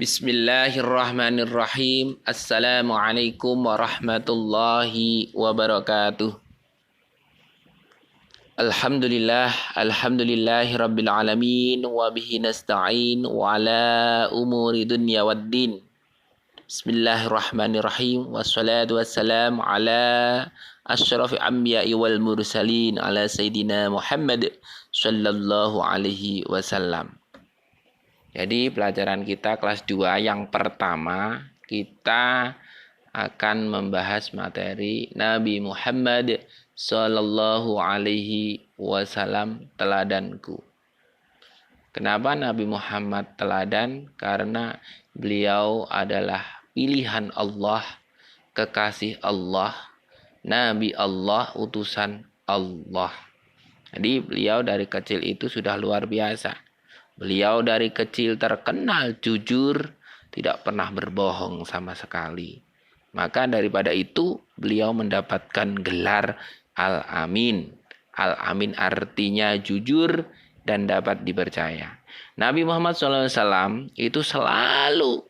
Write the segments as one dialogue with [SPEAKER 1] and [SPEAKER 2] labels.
[SPEAKER 1] Bismillahirrahmanirrahim. Assalamualaikum warahmatullahi wabarakatuh. Alhamdulillahi rabbil alamin wa bihi nasta'in wa ala umuri dunya waddin. Bismillahirrahmanirrahim. Wassalatu wassalamu ala asyrafil anbiya'i wal mursalin ala sayyidina Muhammad sallallahu alaihi wasallam. Jadi pelajaran kita kelas 2 yang pertama kita akan membahas materi Nabi Muhammad sallallahu alaihi wasallam teladanku. Kenapa Nabi Muhammad teladan? Karena beliau adalah pilihan Allah, kekasih Allah, Nabi Allah, utusan Allah. Jadi beliau dari kecil itu sudah luar biasa. Beliau dari kecil terkenal jujur, tidak pernah berbohong sama sekali. Maka daripada itu beliau mendapatkan gelar Al-Amin. Al-Amin artinya jujur dan dapat dipercaya. Nabi Muhammad SAW itu selalu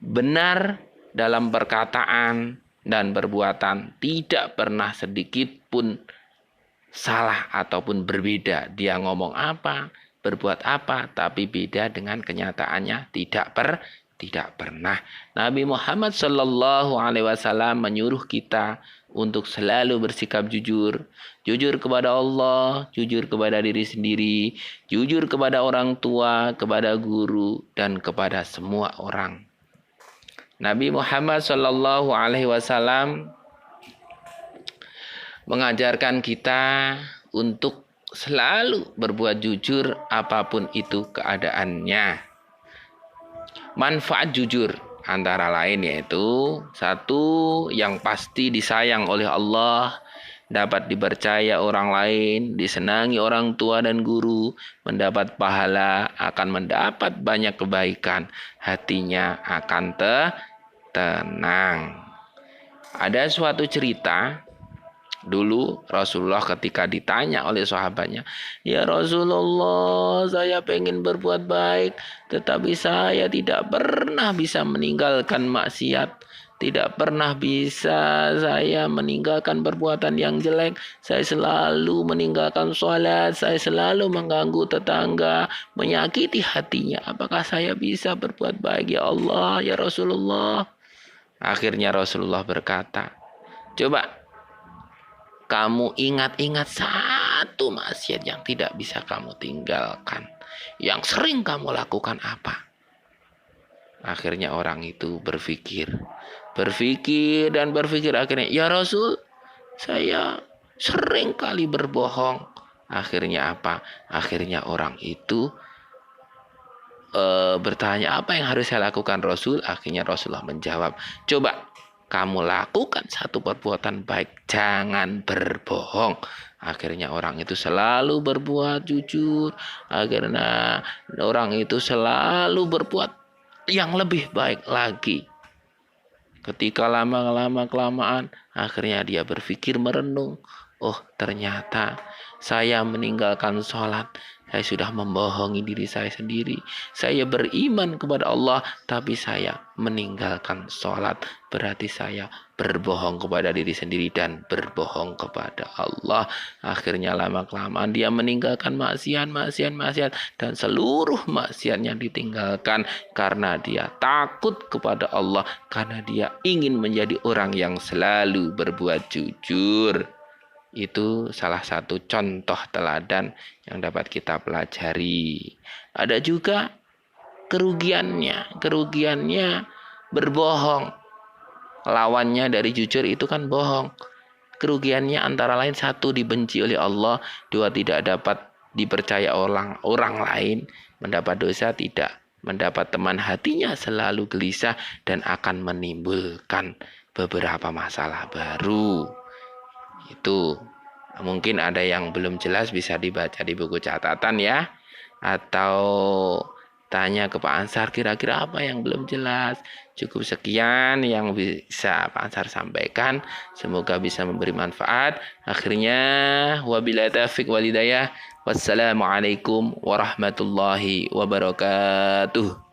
[SPEAKER 1] benar dalam perkataan dan perbuatan. Tidak pernah sedikit pun salah ataupun berbeda. Dia ngomong apa, berbuat apa, tapi beda dengan kenyataannya tidak pernah. Nabi Muhammad sallallahu alaihi wasallam menyuruh kita untuk selalu bersikap jujur. Jujur kepada Allah, jujur kepada diri sendiri, jujur kepada orang tua, kepada guru, dan kepada semua orang. Nabi Muhammad sallallahu alaihi wasallam mengajarkan kita untuk selalu berbuat jujur apapun itu keadaannya. Manfaat jujur antara lain yaitu satu, yang pasti disayang oleh Allah, dapat dipercaya orang lain, disenangi orang tua dan guru, mendapat pahala, akan mendapat banyak kebaikan, hatinya akan tenang. Ada suatu cerita. Dulu Rasulullah ketika ditanya oleh sahabatnya, "Ya Rasulullah, saya pengen berbuat baik, tetapi saya tidak pernah bisa meninggalkan maksiat. Tidak pernah bisa saya meninggalkan perbuatan yang jelek. Saya selalu meninggalkan sholat, saya selalu mengganggu tetangga, menyakiti hatinya. Apakah saya bisa berbuat baik ya Allah, ya Rasulullah?" Akhirnya Rasulullah berkata, "Coba kamu ingat-ingat satu maksiat yang tidak bisa kamu tinggalkan. Yang sering kamu lakukan apa?" Akhirnya orang itu berpikir. Akhirnya, "Ya Rasul, saya sering kali berbohong." Akhirnya apa? Akhirnya orang itu bertanya, "Apa yang harus saya lakukan Rasul?" Akhirnya Rasulullah menjawab, "Coba kamu lakukan satu perbuatan baik, jangan berbohong." Akhirnya orang itu selalu berbuat jujur. Akhirnya orang itu selalu berbuat yang lebih baik lagi. Ketika lama-kelamaan, akhirnya dia berpikir merenung. Oh, ternyata saya meninggalkan sholat. Saya sudah membohongi diri saya sendiri. Saya beriman kepada Allah, tapi saya meninggalkan sholat. Berarti saya berbohong kepada diri sendiri dan berbohong kepada Allah. Akhirnya lama-kelamaan dia meninggalkan maksiat. Dan seluruh maksiatnya ditinggalkan karena dia takut kepada Allah. Karena dia ingin menjadi orang yang selalu berbuat jujur. Itu salah satu contoh teladan yang dapat kita pelajari. Ada juga kerugiannya berbohong. Lawannya dari jujur itu kan bohong. Kerugiannya antara lain satu, dibenci oleh Allah. Dua, tidak dapat dipercaya orang lain. Mendapat dosa, tidak mendapat teman, hatinya selalu gelisah dan akan menimbulkan beberapa masalah baru. Itu mungkin ada yang belum jelas, bisa dibaca di buku catatan ya, atau tanya ke Pak Ansar, kira-kira apa yang belum jelas. Cukup sekian yang bisa Pak Ansar sampaikan, semoga bisa memberi manfaat. Akhirnya wabillahi taufiq wal hidayah. Wassalamualaikum warahmatullahi wabarakatuh.